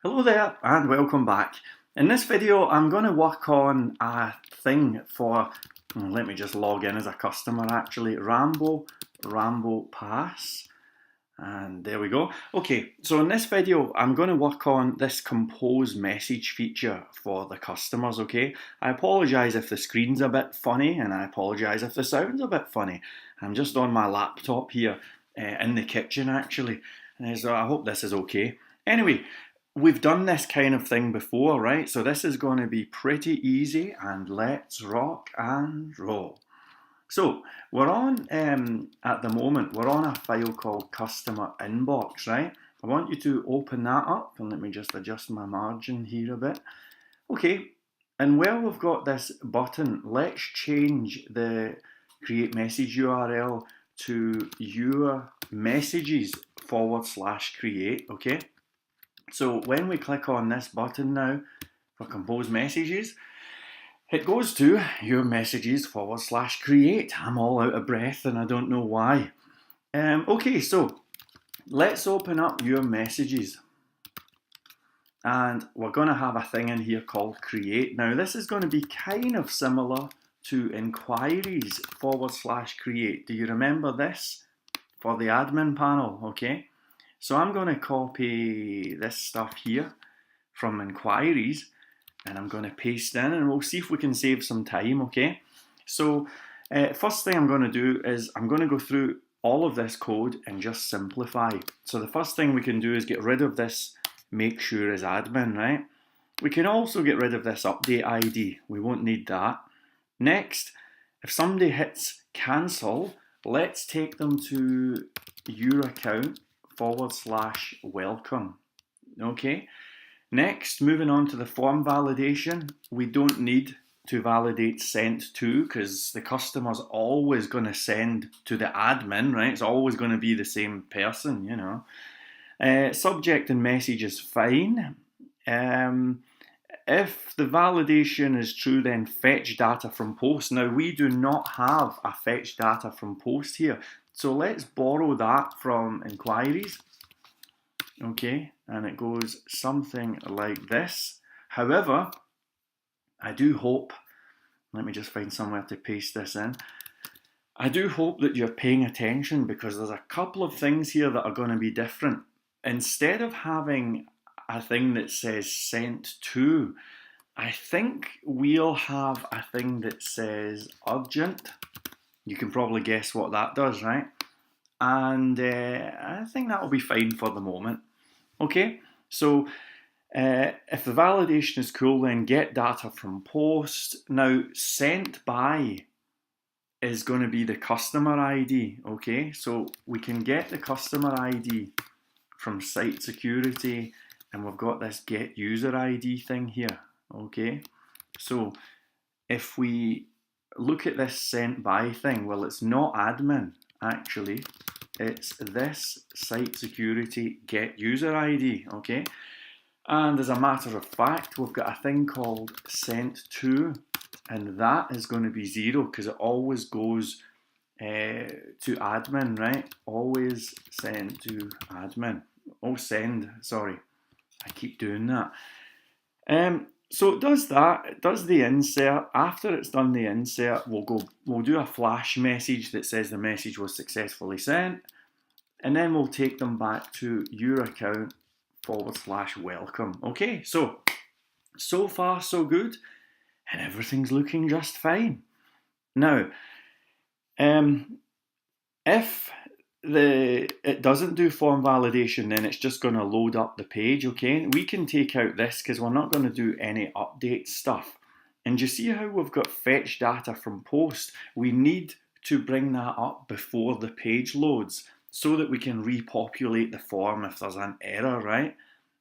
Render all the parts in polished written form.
Hello there and welcome back. In this video I'm going to work on a thing for, let me just log in as a customer actually, Rambo Pass, and there we go. Okay, so in this video I'm going to work on this compose message feature for the customers, okay? I apologise if the screen's a bit funny and I apologise if the sound's a bit funny. I'm just on my laptop here in the kitchen actually, so I hope this is okay. Anyway, we've done this kind of thing before, right? So this is going to be pretty easy, and let's rock and roll. So we're on, at the moment, we're on a file called customer inbox, right? I want you to open that up, and let me just adjust my margin here a bit. Okay, and where we've got this button, let's change the create message URL to your messages / create, okay? So when we click on this button now for compose messages, it goes to your messages / create. I'm all out of breath and I don't know why. Okay, so let's open up your messages. And we're going to have a thing in here called create. Now this is going to be kind of similar to inquiries / create. Do you remember this for the admin panel? Okay. So I'm going to copy this stuff here from inquiries and I'm going to paste in, and we'll see if we can save some time, okay? So first thing I'm going to do is I'm going to go through all of this code and just simplify. So the first thing we can do is get rid of this make sure is admin, right? We can also get rid of this update ID. We won't need that. Next, if somebody hits cancel, let's take them to your account / welcome. Okay. Next, moving on to the form validation, we don't need to validate sent to because the customer's always going to send to the admin, right? It's always going to be the same person, you know. Subject and message is fine. If the validation is true, then fetch data from post. Now, we do not have a fetch data from post here. So let's borrow that from inquiries. Okay, and it goes something like this. However, I do hope, let me just find somewhere to paste this in. I do hope that you're paying attention because there's a couple of things here that are going to be different. Instead of having a thing that says sent to, I think we'll have a thing that says urgent. You can probably guess what that does, right? And I think that will be fine for the moment. Okay, so if the validation is cool, then get data from post. Now, sent by is going to be the customer ID, okay? So we can get the customer ID from site security, and we've got this get user ID thing here, okay? So if we look at this sent by thing, well, it's not admin, actually. It's this site security get user ID, okay? And as a matter of fact, we've got a thing called sent to, and that is going to be 0 because it always goes to admin, right? Always send to admin. Oh, send, sorry. I keep doing that. So it does that, it does the insert. After it's done the insert, we'll do a flash message that says the message was successfully sent, and then we'll take them back to your account / welcome. Okay, so far so good, and everything's looking just fine. Now, if it doesn't do form validation, then it's just going to load up the page, okay? We can take out this because we're not going to do any update stuff. And you see how we've got fetch data from post? We need to bring that up before the page loads so that we can repopulate the form if there's an error, right?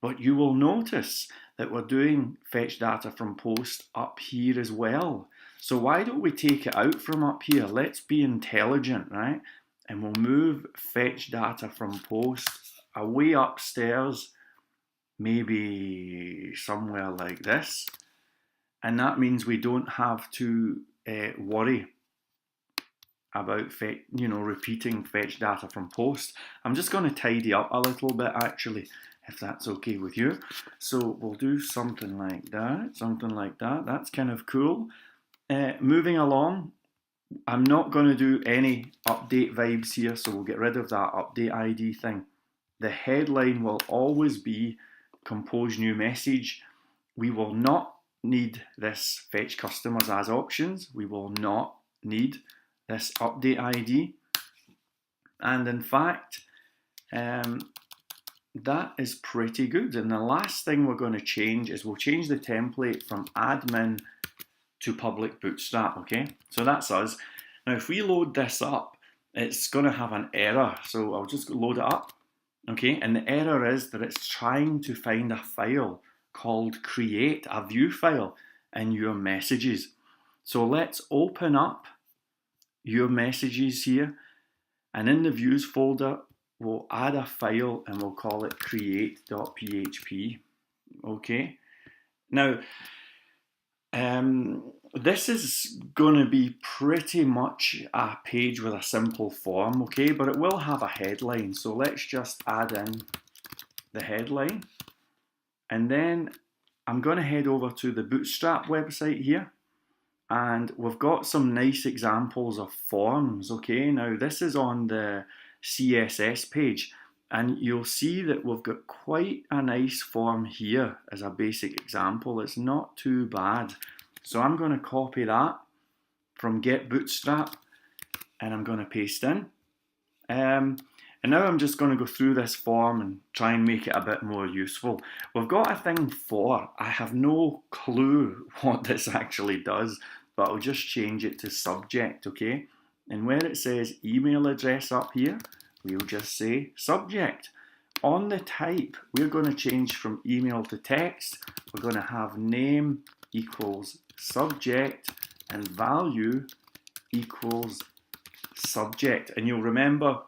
But you will notice that we're doing fetch data from post up here as well. So why don't we take it out from up here? Let's be intelligent, right? And we'll move fetch data from post away upstairs, maybe somewhere like this. And that means we don't have to worry about repeating fetch data from post. I'm just going to tidy up a little bit actually. if that's okay with you. So we'll do something like that, That's kind of cool. Moving along, I'm not going to do any update vibes here, so we'll get rid of that update ID thing. The headline will always be compose new message. We will not need this fetch customers as options. We will not need this update ID. And in fact, that is pretty good. And the last thing we're going to change is we'll change the template from admin to public bootstrap, okay? So that's us. Now, if we load this up, it's going to have an error. So I'll just load it up, okay? And the error is that it's trying to find a file called create, a view file in your messages. So let's open up your messages here. And in the views folder, we'll add a file and we'll call it create.php, okay? Now, this is going to be pretty much a page with a simple form, okay? But it will have a headline. So let's just add in the headline. And then I'm going to head over to the Bootstrap website here. And we've got some nice examples of forms, okay? Now, this is on the CSS page. And you'll see that we've got quite a nice form here as a basic example. It's not too bad. So I'm going to copy that from Get Bootstrap and I'm going to paste in. And now I'm just going to go through this form and try and make it a bit more useful. We've got a thing for, I have no clue what this actually does, but I'll just change it to subject, okay? And where it says email address up here, we'll just say subject. On the type, we're going to change from email to text. We're going to have name equals subject and value equals subject. And you'll remember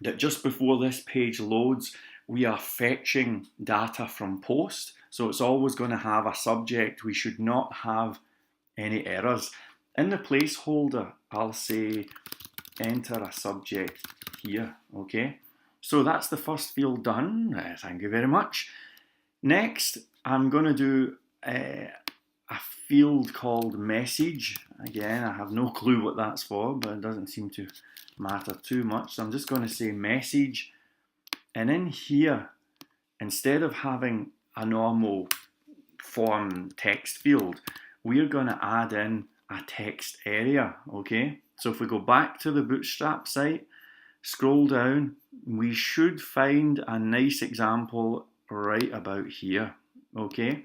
that just before this page loads, we are fetching data from post. So it's always going to have a subject. We should not have any errors. In the placeholder, I'll say enter a subject here, okay? So that's the first field done. Thank you very much. Next, I'm going to do a field called message. Again, I have no clue what that's for, but it doesn't seem to matter too much. So I'm just going to say message. And in here, instead of having a normal form text field, we're going to add in a text area, okay? So if we go back to the Bootstrap site, scroll down, we should find a nice example right about here, okay?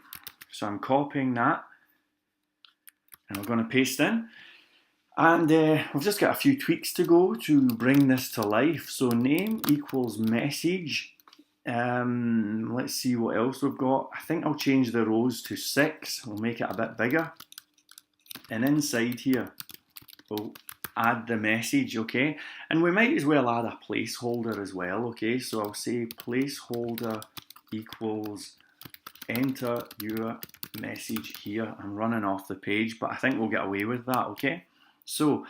So I'm copying that and we're going to paste in. And we've just got a few tweaks to go to bring this to life. So name equals message. Let's see what else we've got. I think I'll change the rows to 6. We'll make it a bit bigger. And inside here, we'll add the message, okay? And we might as well add a placeholder as well, okay? So I'll say placeholder equals enter your message here. I'm running off the page, but I think we'll get away with that, okay? So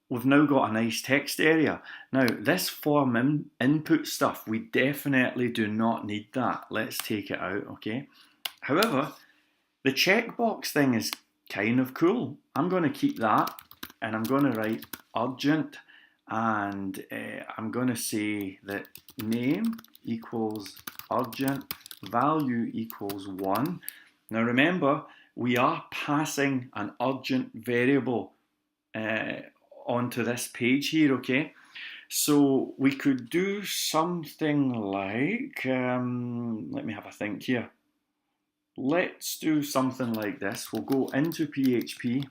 we've now got a nice text area. Now, this form input stuff, we definitely do not need that. Let's take it out, okay? However, the checkbox thing is kind of cool. I'm going to keep that and I'm going to write urgent and I'm going to say that name equals urgent, value equals 1. Now remember, we are passing an urgent variable onto this page here, okay? So we could do something like, let me have a think here. Let's do something like this. We'll go into PHP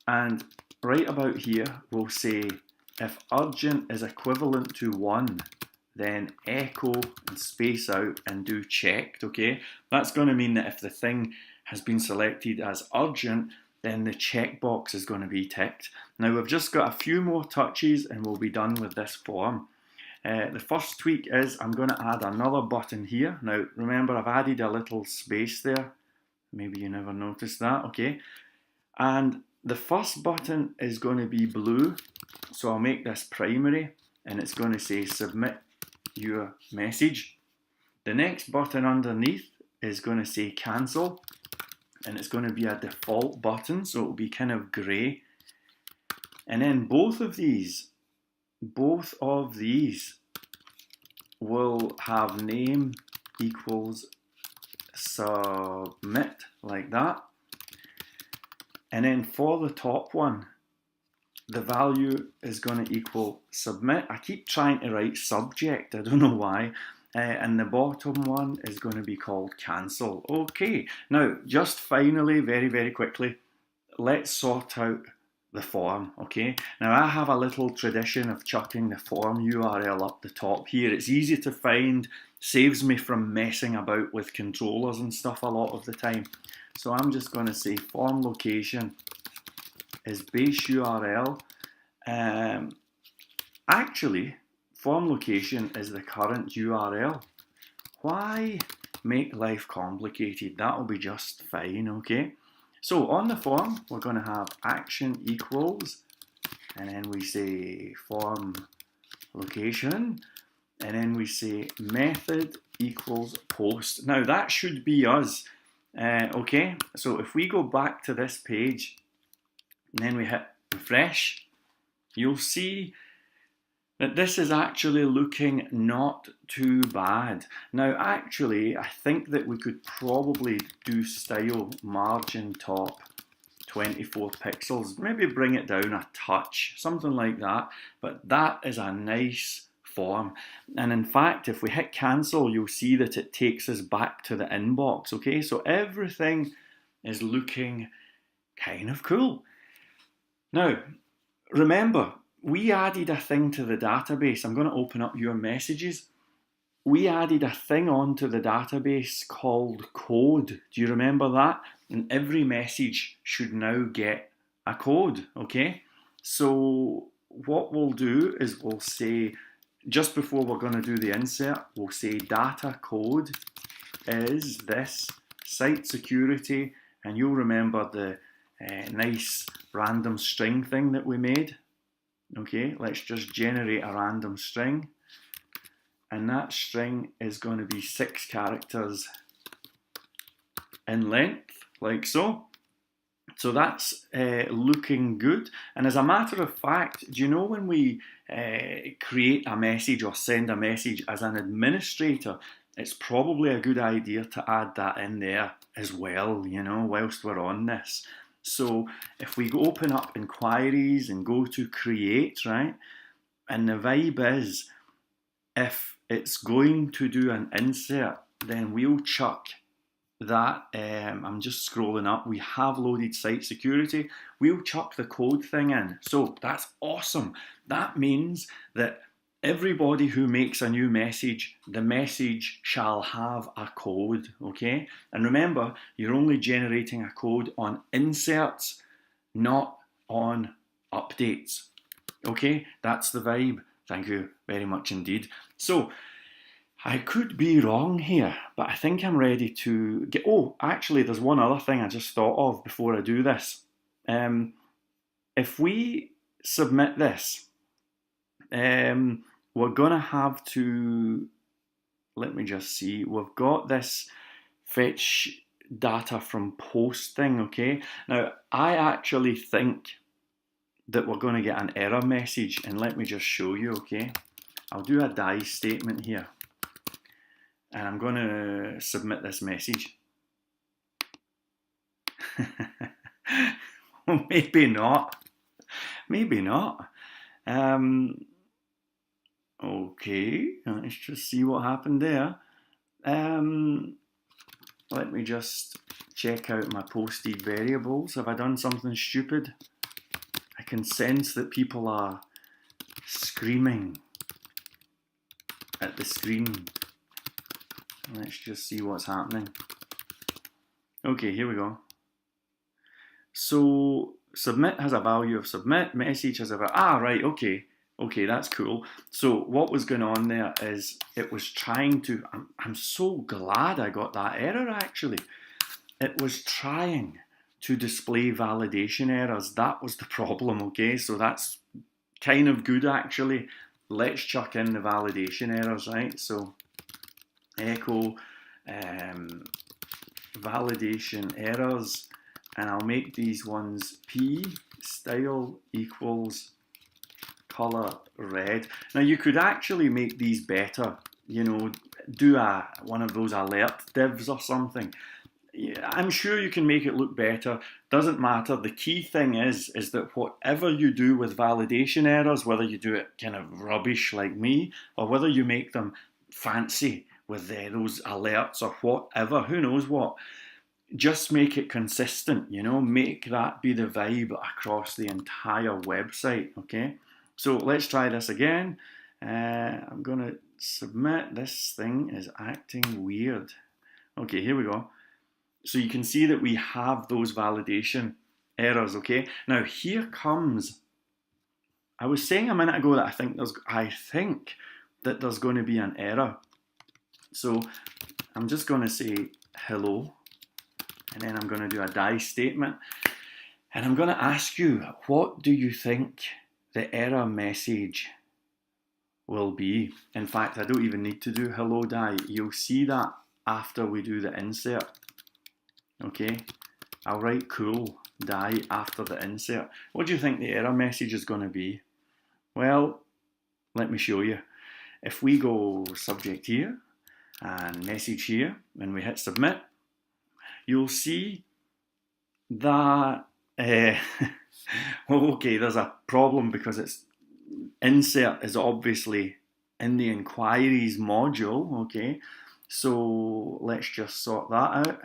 and right about here we'll say if urgent is equivalent to 1, then echo and space out and do checked, okay? That's going to mean that if the thing has been selected as urgent, then the checkbox is going to be ticked. Now we've just got a few more touches and we'll be done with this form. The first tweak is I'm going to add another button here. Now remember, I've added a little space there. Maybe you never noticed that, okay? And the first button is going to be blue. So I'll make this primary and it's going to say submit your message. The next button underneath is going to say cancel, and it's going to be a default button, so it'll be kind of grey. And then both of these will have name equals submit, like that. And then for the top one, the value is going to equal submit. I keep trying to write subject, I don't know why. And the bottom one is going to be called cancel. Okay, now just finally, very, very quickly, let's sort out the form, okay? Now I have a little tradition of chucking the form URL up the top here. It's easy to find, saves me from messing about with controllers and stuff a lot of the time. So I'm just going to say form location is base URL. Actually, form location is the current URL. Why make life complicated? That'll be just fine, okay? So on the form, we're going to have action equals, and then we say form location, and then we say method equals post. Now that should be us, okay? So if we go back to this page, and then we hit refresh, you'll see that this is actually looking not too bad. Now actually, I think that we could probably do style margin top 24 pixels, maybe bring it down a touch, something like that, but that is a nice form. And in fact, if we hit cancel, you'll see that it takes us back to the inbox, okay? So everything is looking kind of cool. Now, remember, we added a thing to the database. I'm going to open up your messages. We added a thing onto the database called code. Do you remember that? And every message should now get a code, okay? So what we'll do is we'll say, just before we're going to do the insert, we'll say data code is this site security, and you'll remember the nice random string thing that we made. Okay, let's just generate a random string, and that string is going to be 6 characters in length, like so. So that's looking good. And as a matter of fact, do you know when we create a message or send a message as an administrator, it's probably a good idea to add that in there as well, you know, whilst we're on this. So if we open up inquiries and go to create, right, and the vibe is, if it's going to do an insert, then we'll chuck that, I'm just scrolling up, we have loaded site security, we'll chuck the code thing in. So that's awesome. That means that everybody who makes a new message, the message shall have a code, okay? And remember, you're only generating a code on inserts, not on updates, okay? That's the vibe. Thank you very much indeed. So, I could be wrong here, but I think I'm ready to get... Oh, actually, there's one other thing I just thought of before I do this. If we submit this, we're going to have to... Let me just see. We've got this fetch data from post thing, okay? Now, I actually think that we're going to get an error message, and let me just show you, okay? I'll do a die statement here. And I'm going to submit this message. Well, maybe not. Maybe not. Okay, let's just see what happened there. Let me just check out my posted variables. Have I done something stupid? I can sense that people are screaming at the screen. Let's just see what's happening. Okay, here we go. So submit has a value of submit, message has a value. Ah, right, okay. Okay, that's cool. So what was going on there is it was trying to, I'm so glad I got that error actually. It was trying to display validation errors. That was the problem, okay? So that's kind of good actually. let's chuck in the validation errors, right? So echo validation errors, and I'll make these ones p style equals color red. Now you could actually make these better, you know, do one of those alert divs or something. I'm sure you can make it look better. Doesn't matter. The key thing is that whatever you do with validation errors, whether you do it kind of rubbish like me, or whether you make them fancy with those alerts or whatever, who knows what, just make it consistent, you know, make that be the vibe across the entire website, okay? So let's try this again. I'm going to submit. This thing is acting weird. Okay, here we go. So you can see that we have those validation errors, okay? Now here comes, I was saying a minute ago that I think that there's going to be an error. So I'm just going to say hello, and then I'm going to do a die statement, and I'm going to ask you, what do you think the error message will be? In fact, I don't even need to do hello die. You'll see that after we do the insert. Okay, I'll write cool die after the insert. What do you think the error message is going to be? Well, let me show you. If we go subject here and message here and we hit submit, you'll see that well, okay, there's a problem because its insert is obviously in the inquiries module, okay? So let's just sort that out.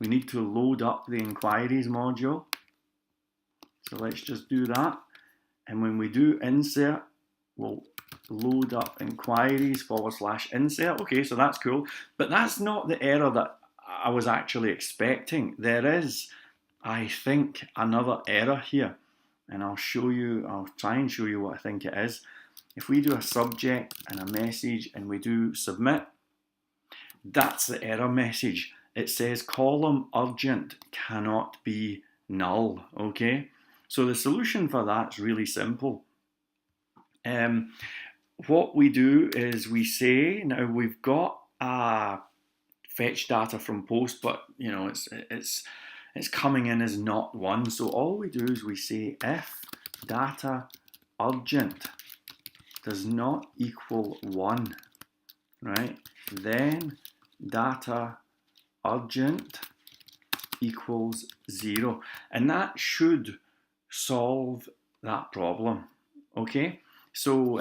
We need to load up the inquiries module. So let's just do that. And when we do insert, we'll load up inquiries / insert. Okay, so that's cool. But that's not the error that I was actually expecting. There is, I think, another error here. And I'll try and show you what I think it is. If we do a subject and a message and we do submit, that's the error message. It says column urgent cannot be null, okay? So the solution for that is really simple. What we do is we say, now we've got a fetch data from post, but you know it's coming in as not 1. So all we do is we say if data urgent does not equal 1, right? Then data urgent equals 0, and that should solve that problem, okay? So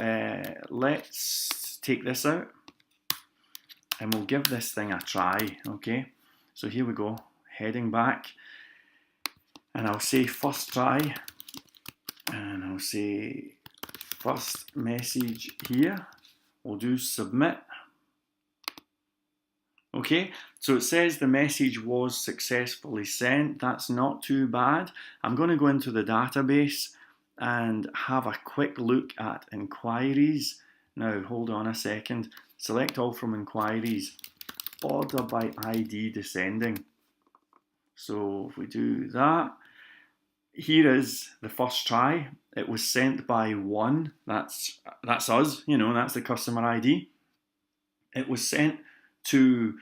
let's take this out and we'll give this thing a try, okay? So here we go, heading back, and I'll say first try, and I'll say first message here, we'll do submit. Okay, so it says the message was successfully sent. That's not too bad. I'm going to go into the database and have a quick look at inquiries. Now, hold on a second. Select all from inquiries. Order by ID descending. So if we do that, here is the first try. It was sent by 1. That's us, you know, that's the customer ID. It was sent to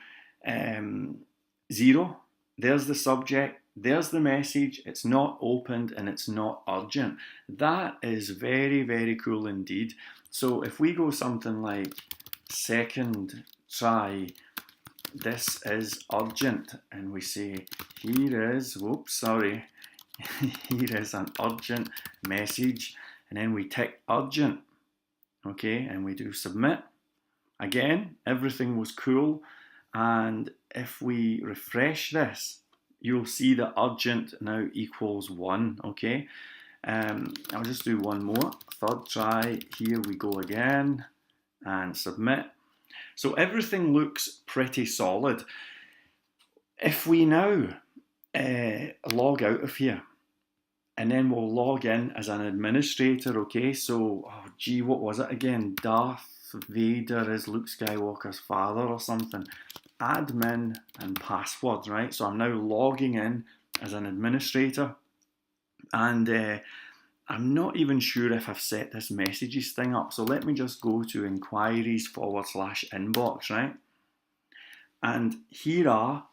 0. There's the subject, there's the message, it's not opened and it's not urgent. That is very, very cool indeed. So if we go something like second try, this is urgent, and we say here is, here is an urgent message, and then we tick urgent, okay, and we do submit. Again, everything was cool, and if we refresh this, you'll see that urgent now equals 1, okay? I'll just do one more. Third try, here we go again, and submit. So everything looks pretty solid. If we now log out of here, and then we'll log in as an administrator, okay? So, what was it again? Darth Vader is Luke Skywalker's father or something. Admin and password, right? So I'm now logging in as an administrator, and I'm not even sure if I've set this messages thing up. So let me just go to inquiries/inbox, right? And here are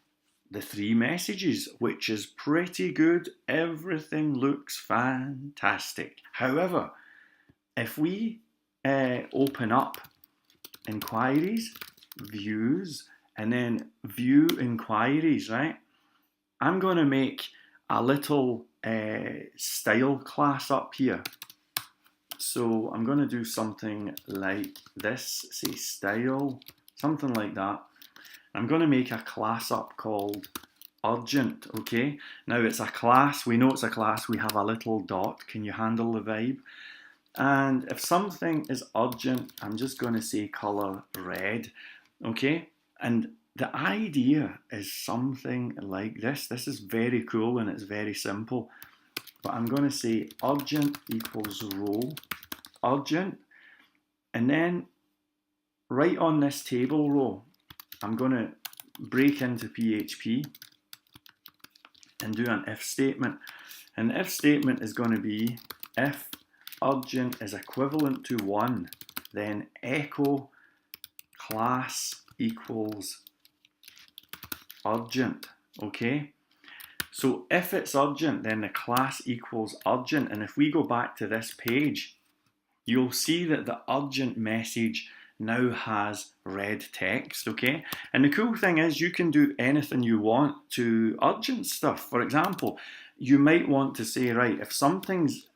the 3 messages, which is pretty good. Everything looks fantastic. However, if we open up inquiries, views, and then view inquiries, right? I'm going to make a little style class up here. So I'm going to do something like this, say style, something like that. I'm going to make a class up called urgent, okay? Now it's a class, we know it's a class, we have a little dot. Can you handle the vibe? And if something is urgent, I'm just going to say color red, okay? And the idea is something like this. This is very cool and it's very simple. But I'm going to say urgent equals row, urgent. And then right on this table row, I'm going to break into PHP and do an if statement. And the if statement is going to be if urgent is equivalent to 1, then echo class equals urgent, okay? So if it's urgent, then the class equals urgent. And if we go back to this page, you'll see that the urgent message now has red text, okay? And the cool thing is you can do anything you want to urgent stuff. For example, you might want to say, right, if something's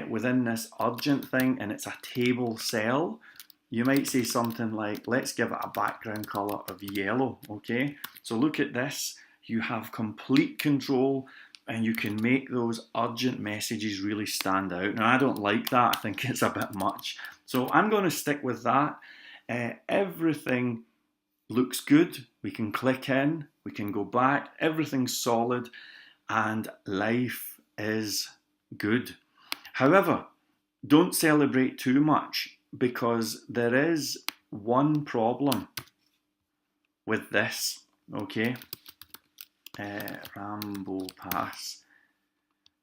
within this urgent thing and it's a table cell, you might say something like, let's give it a background color of yellow, okay? So look at this, you have complete control and you can make those urgent messages really stand out. Now, I don't like that, I think it's a bit much. So I'm going to stick with that. Everything looks good. We can click in, we can go back, everything's solid, and life is good. However, don't celebrate too much because there is one problem with this, okay? Rambo Pass.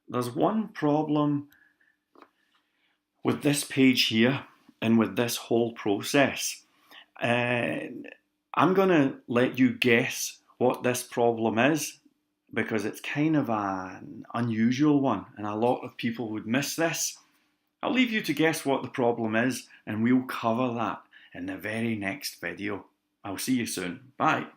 There's one problem with this page here and with this whole process. I'm going to let you guess what this problem is because it's kind of an unusual one and a lot of people would miss this. I'll leave you to guess what the problem is and we'll cover that in the very next video. I'll see you soon. Bye.